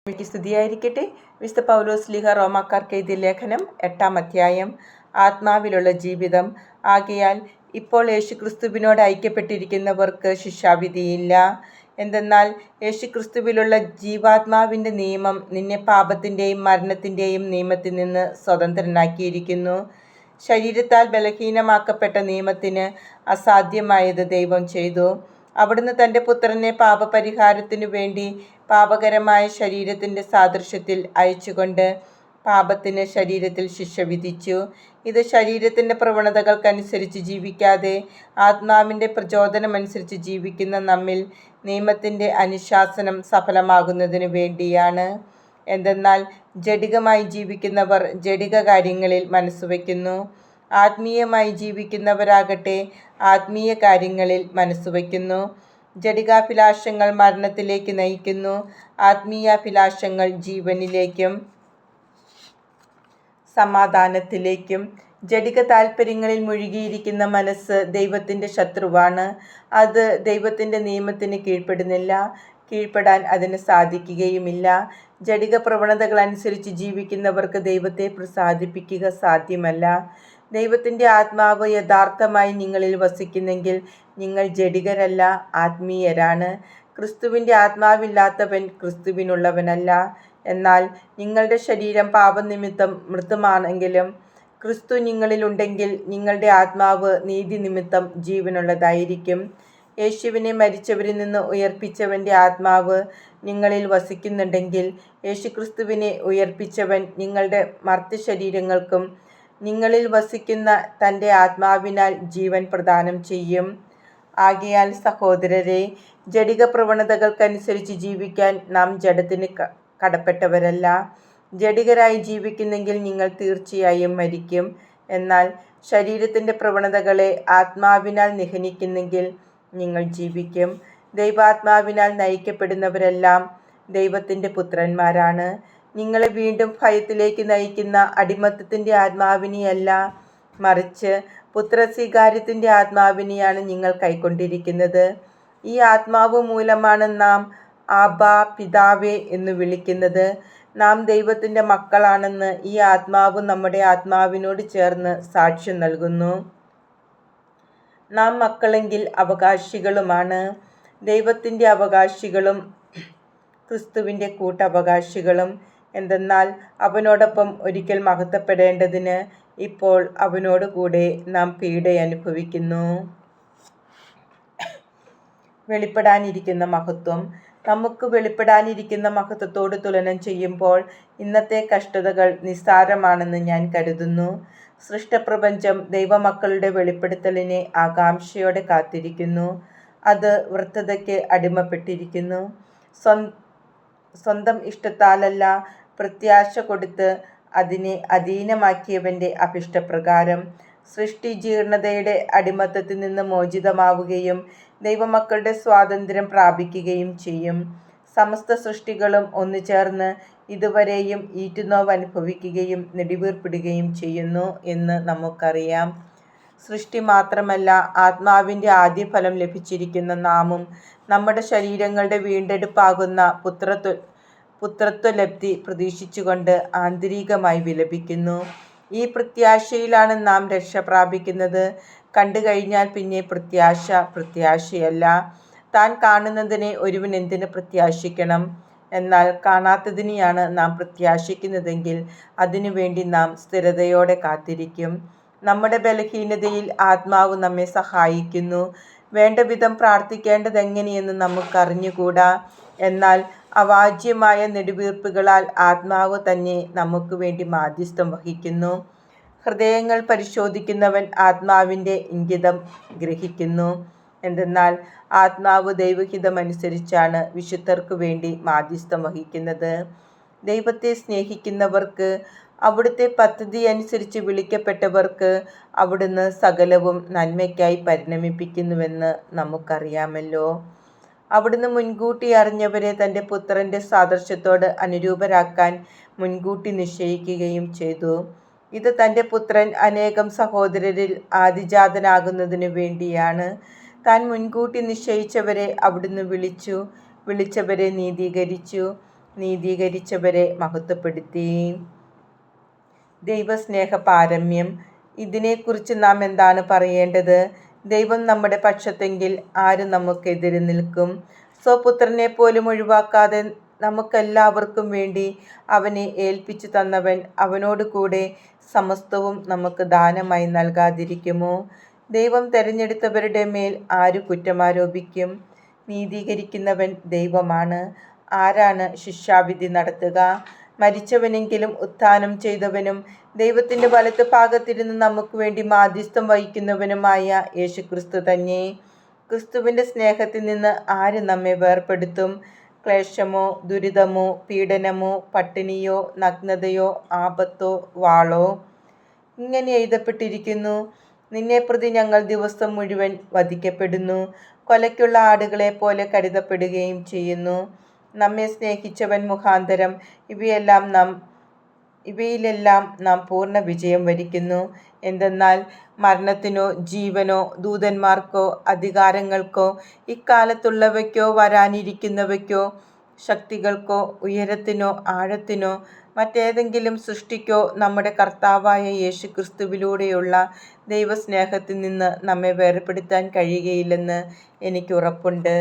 ക്ക് സ്തുതിയായിരിക്കട്ടെ. വിശുദ്ധ പൗലോസ്ലീഹ റോമാക്കാർക്ക് എഴുതിയ ലേഖനം 8-ാം അധ്യായം. ആത്മാവിലുള്ള ജീവിതം. ആകയാൽ ഇപ്പോൾ യേശുക്രിസ്തുവിനോട് ഐക്യപ്പെട്ടിരിക്കുന്നവർക്ക് ശിക്ഷാവിധിയില്ല. എന്തെന്നാൽ യേശുക്രിസ്തുവിലുള്ള ജീവാത്മാവിൻ്റെ നിയമം നിന്നെ പാപത്തിൻ്റെയും മരണത്തിൻ്റെയും നിയമത്തിൽ നിന്ന് സ്വതന്ത്രനാക്കിയിരിക്കുന്നു. ശരീരത്താൽ ബലഹീനമാക്കപ്പെട്ട നിയമത്തിന് അസാധ്യമായത് ദൈവം ചെയ്തു. അവിടുന്ന് തൻ്റെ പുത്രനെ പാപപരിഹാരത്തിനു വേണ്ടി പാപകരമായ ശരീരത്തിൻ്റെ സാദൃശ്യത്തിൽ അയച്ചുകൊണ്ട് പാപത്തിന് ശരീരത്തിൽ ശിക്ഷ വിധിച്ചു. ഇത് ശരീരത്തിൻ്റെ പ്രവണതകൾക്കനുസരിച്ച് ജീവിക്കാതെ ആത്മാവിൻ്റെ പ്രചോദനമനുസരിച്ച് ജീവിക്കുന്ന നമ്മിൽ നിയമത്തിൻ്റെ അനുശാസനം സഫലമാകുന്നതിനു വേണ്ടിയാണ്. എന്തെന്നാൽ ജഡികമായി ജീവിക്കുന്നവർ ജഡിക കാര്യങ്ങളിൽ മനസ്സുവയ്ക്കുന്നു, ആത്മീയമായി ജീവിക്കുന്നവരാകട്ടെ ആത്മീയ കാര്യങ്ങളിൽ മനസ്സുവയ്ക്കുന്നു. ജഡികാഭിലാഷങ്ങൾ മരണത്തിലേക്ക് നയിക്കുന്നു, ആത്മീയാഭിലാഷങ്ങൾ ജീവനിലേക്കും സമാധാനത്തിലേക്കും. ജഡിക താൽപ്പര്യങ്ങളിൽ മുഴുകിയിരിക്കുന്ന മനസ്സ് ദൈവത്തിൻ്റെ ശത്രുവാണ്. അത് ദൈവത്തിൻ്റെ നിയമത്തിന് കീഴ്പ്പെടുന്നില്ല, കീഴ്പ്പെടാൻ അതിന് സാധിക്കുകയുമില്ല. ജഡിക പ്രവണതകൾ അനുസരിച്ച് ജീവിക്കുന്നവർക്ക് ദൈവത്തെ പ്രസാദിപ്പിക്കുക സാധ്യമല്ല. ദൈവത്തിൻ്റെ ആത്മാവ് യഥാർത്ഥമായി നിങ്ങളിൽ വസിക്കുന്നെങ്കിൽ നിങ്ങൾ ജഡികരല്ല, ആത്മീയരാണ്. ക്രിസ്തുവിൻ്റെ ആത്മാവില്ലാത്തവൻ ക്രിസ്തുവിനുള്ളവനല്ല. എന്നാൽ നിങ്ങളുടെ ശരീരം പാപനിമിത്തം മൃതമാണെങ്കിലും ക്രിസ്തു നിങ്ങളിലുണ്ടെങ്കിൽ നിങ്ങളുടെ ആത്മാവ് നീതി നിമിത്തം ജീവനുള്ളതായിരിക്കും. യേശുവിനെ മരിച്ചവരിൽ നിന്ന് ഉയർപ്പിച്ചവൻ്റെ ആത്മാവ് നിങ്ങളിൽ വസിക്കുന്നുണ്ടെങ്കിൽ യേശുക്രിസ്തുവിനെ ഉയർപ്പിച്ചവൻ നിങ്ങളുടെ മർത്യശരീരങ്ങൾക്കും നിങ്ങളിൽ വസിക്കുന്ന തൻ്റെ ആത്മാവിനാൽ ജീവൻ പ്രദാനം ചെയ്യും. ആകയാൽ സഹോദരരെ, ജഡിക പ്രവണതകൾക്കനുസരിച്ച് ജീവിക്കാൻ നാം ജഡത്തിന് കടപ്പെട്ടവരല്ല. ജഡികരായി ജീവിക്കുന്നെങ്കിൽ നിങ്ങൾ തീർച്ചയായും മരിക്കും. എന്നാൽ ശരീരത്തിൻ്റെ പ്രവണതകളെ ആത്മാവിനാൽ നിഹനിക്കുന്നെങ്കിൽ നിങ്ങൾ ജീവിക്കും. ദൈവാത്മാവിനാൽ നയിക്കപ്പെടുന്നവരെല്ലാം ദൈവത്തിൻ്റെ പുത്രന്മാരാണ്. നിങ്ങളെ വീണ്ടും ഭയത്തിലേക്ക് നയിക്കുന്ന അടിമത്തത്തിൻ്റെ ആത്മാവിനെയല്ല, മറിച്ച് പുത്രസ്വീകാര്യത്തിൻ്റെ ആത്മാവിനെയാണ് നിങ്ങൾ കൈക്കൊണ്ടിരിക്കുന്നത്. ഈ ആത്മാവ് മൂലമാണ് നാം ആബാ, പിതാവേ എന്നു വിളിക്കുന്നത്. നാം ദൈവത്തിൻ്റെ മക്കളാണെന്ന് ഈ ആത്മാവ് നമ്മുടെ ആത്മാവിനോട് ചേർന്ന് സാക്ഷ്യം നൽകുന്നു. നാം മക്കളെങ്കിൽ അവകാശികളുമാണ്, ദൈവത്തിൻ്റെ അവകാശികളും ക്രിസ്തുവിൻ്റെ കൂട്ടവകാശികളും. എന്തെന്നാൽ അവനോടൊപ്പം ഒരിക്കൽ മഹത്വപ്പെടേണ്ടതിന് ഇപ്പോൾ അവനോടുകൂടെ നാം പീഡയനുഭവിക്കുന്നു. വെളിപ്പെടാനിരിക്കുന്ന മഹത്വം. നമുക്ക് വെളിപ്പെടാനിരിക്കുന്ന മഹത്വത്തോട് തുലനം ചെയ്യുമ്പോൾ ഇന്നത്തെ കഷ്ടതകൾ നിസ്സാരമാണെന്ന് ഞാൻ കരുതുന്നു. സൃഷ്ടപ്രപഞ്ചം ദൈവമക്കളുടെ വെളിപ്പെടുത്തലിനെ ആകാംക്ഷയോടെ കാത്തിരിക്കുന്നു. അത് വൃദ്ധതയ്ക്ക് അടിമപ്പെട്ടിരിക്കുന്നു. സ്വന്തം ഇഷ്ടത്താലല്ല, പ്രത്യാശ കൊടുത്ത് അതിനെ അധീനമാക്കിയവൻ്റെ അഭിഷ്ടപ്രകാരം സൃഷ്ടി ജീർണതയുടെ അടിമത്തത്തിൽ നിന്ന് മോചിതമാവുകയും ദൈവമക്കളുടെ സ്വാതന്ത്ര്യം പ്രാപിക്കുകയും ചെയ്യും. സമസ്ത സൃഷ്ടികളും ഒന്നുചേർന്ന് ഇതുവരെയും ഈറ്റുനോവ് അനുഭവിക്കുകയും നെടുവീർപ്പിടുകയും ചെയ്യുന്നു എന്ന് നമുക്കറിയാം. സൃഷ്ടി മാത്രമല്ല, ആത്മാവിൻ്റെ ആദ്യഫലം ലഭിച്ചിരിക്കുന്ന നാമും നമ്മുടെ ശരീരങ്ങളുടെ വീണ്ടെടുപ്പാകുന്ന പുത്രത്വലബ്ധി പ്രതീക്ഷിച്ചുകൊണ്ട് ആന്തരികമായി വിലപിക്കുന്നു. ഈ പ്രത്യാശയിലാണ് നാം രക്ഷ പ്രാപിക്കുന്നത്. കണ്ടു കഴിഞ്ഞാൽ പിന്നെ പ്രത്യാശയല്ല. താൻ കാണുന്നതിനെ ഒരുവൻ എന്തിന് പ്രത്യാശിക്കണം? എന്നാൽ കാണാത്തതിനെയാണ് നാം പ്രത്യാശിക്കുന്നതെങ്കിൽ അതിനുവേണ്ടി നാം സ്ഥിരതയോടെ കാത്തിരിക്കും. നമ്മുടെ ബലഹീനതയിൽ ആത്മാവ് നമ്മെ സഹായിക്കുന്നു. വേണ്ട വിധം പ്രാർത്ഥിക്കേണ്ടതെങ്ങനെയെന്ന് നമുക്കറിഞ്ഞുകൂടാ. എന്നാൽ അവാച്യമായ നെടുവീർപ്പുകളാൽ ആത്മാവ് തന്നെ നമുക്ക് വേണ്ടി മാധ്യസ്ഥം വഹിക്കുന്നു. ഹൃദയങ്ങൾ പരിശോധിക്കുന്നവൻ ആത്മാവിൻ്റെ ഇംഗിതം ഗ്രഹിക്കുന്നു. എന്തെന്നാൽ ആത്മാവ് ദൈവഹിതമനുസരിച്ചാണ് വിശുദ്ധർക്ക് വേണ്ടി മാധ്യസ്ഥം വഹിക്കുന്നത്. ദൈവത്തെ സ്നേഹിക്കുന്നവർക്ക്, അവിടുത്തെ പദ്ധതി അനുസരിച്ച് വിളിക്കപ്പെട്ടവർക്ക് അവിടുന്ന് സകലവും നന്മയ്ക്കായി പരിണമിപ്പിക്കുന്നുവെന്ന് നമുക്കറിയാമല്ലോ. അവിടുന്ന് മുൻകൂട്ടി അറിഞ്ഞവരെ തൻ്റെ പുത്രൻ്റെ സാദൃശ്യത്തോട് അനുരൂപരാക്കാൻ മുൻകൂട്ടി നിശ്ചയിക്കുകയും ചെയ്തു. ഇത് തൻ്റെ പുത്രൻ അനേകം സഹോദരരിൽ ആദിജാതനാകുന്നതിനു വേണ്ടിയാണ്. താൻ മുൻകൂട്ടി നിശ്ചയിച്ചവരെ അവിടുന്ന് വിളിച്ചു, വിളിച്ചവരെ നീതീകരിച്ചു, നീതീകരിച്ചവരെ മഹത്വപ്പെടുത്തി. ദൈവസ്നേഹ പാരമ്യം. ഇതിനെക്കുറിച്ച് നാം എന്താണ് പറയേണ്ടത്? ദൈവം നമ്മുടെ പക്ഷത്തെങ്കിൽ ആര് നമുക്കെതിരെ നിൽക്കും? സ്വപുത്രനെ പോലും ഒഴിവാക്കാതെ നമുക്കെല്ലാവർക്കും വേണ്ടി അവനെ ഏൽപ്പിച്ചു തന്നവൻ അവനോട് കൂടെ സമസ്തവും നമുക്ക് ദാനമായി നൽകാതിരിക്കുമോ? ദൈവം തെരഞ്ഞെടുത്തവരുടെ മേൽ ആര് കുറ്റമാരോപിക്കും? നീതീകരിക്കുന്നവൻ ദൈവമാണ്. ആരാണ് ശിക്ഷാവിധി നടത്തുക? മരിച്ചവനെങ്കിലും ഉത്ഥാനം ചെയ്തവനും ദൈവത്തിൻ്റെ വലത്ത് ഭാഗത്തിരുന്ന് നമുക്ക് വേണ്ടി മാധ്യസ്ഥം വഹിക്കുന്നവനുമായ യേശുക്രിസ്തു തന്നെ. ക്രിസ്തുവിൻ്റെ സ്നേഹത്തിൽ നിന്ന് ആര് നമ്മെ വേർപെടുത്തും? ക്ലേശമോ, ദുരിതമോ, പീഡനമോ, പട്ടിണിയോ, നഗ്നതയോ, ആപത്തോ, വാളോ? ഇങ്ങനെ എഴുതപ്പെട്ടിരിക്കുന്നു: നിന്നെപ്രതി ഞങ്ങൾ ദിവസം മുഴുവൻ വധിക്കപ്പെടുന്നു, കൊലയ്ക്കുള്ള ആടുകളെ പോലെ കരുതപ്പെടുകയും ചെയ്യുന്നു. നമ്മെ സ്നേഹിച്ചവൻ മുഖാന്തരം ഇവയിലെല്ലാം നാം പൂർണ്ണ വിജയം വരിക്കുന്നു. എന്തെന്നാൽ മരണത്തിനോ ജീവനോ ദൂതന്മാർക്കോ അധികാരങ്ങൾക്കോ ഇക്കാലത്തുള്ളവയ്ക്കോ വരാനിരിക്കുന്നവയ്ക്കോ ശക്തികൾക്കോ ഉയരത്തിനോ ആഴത്തിനോ മറ്റേതെങ്കിലും സൃഷ്ടിക്കോ നമ്മുടെ കർത്താവായ യേശുക്രിസ്തുവിലൂടെയുള്ള ദൈവസ്നേഹത്തിൽ നിന്ന് നമ്മെ വേർപെടുത്താൻ കഴിയുകയില്ലെന്ന് എനിക്ക് ഉറപ്പുണ്ട്.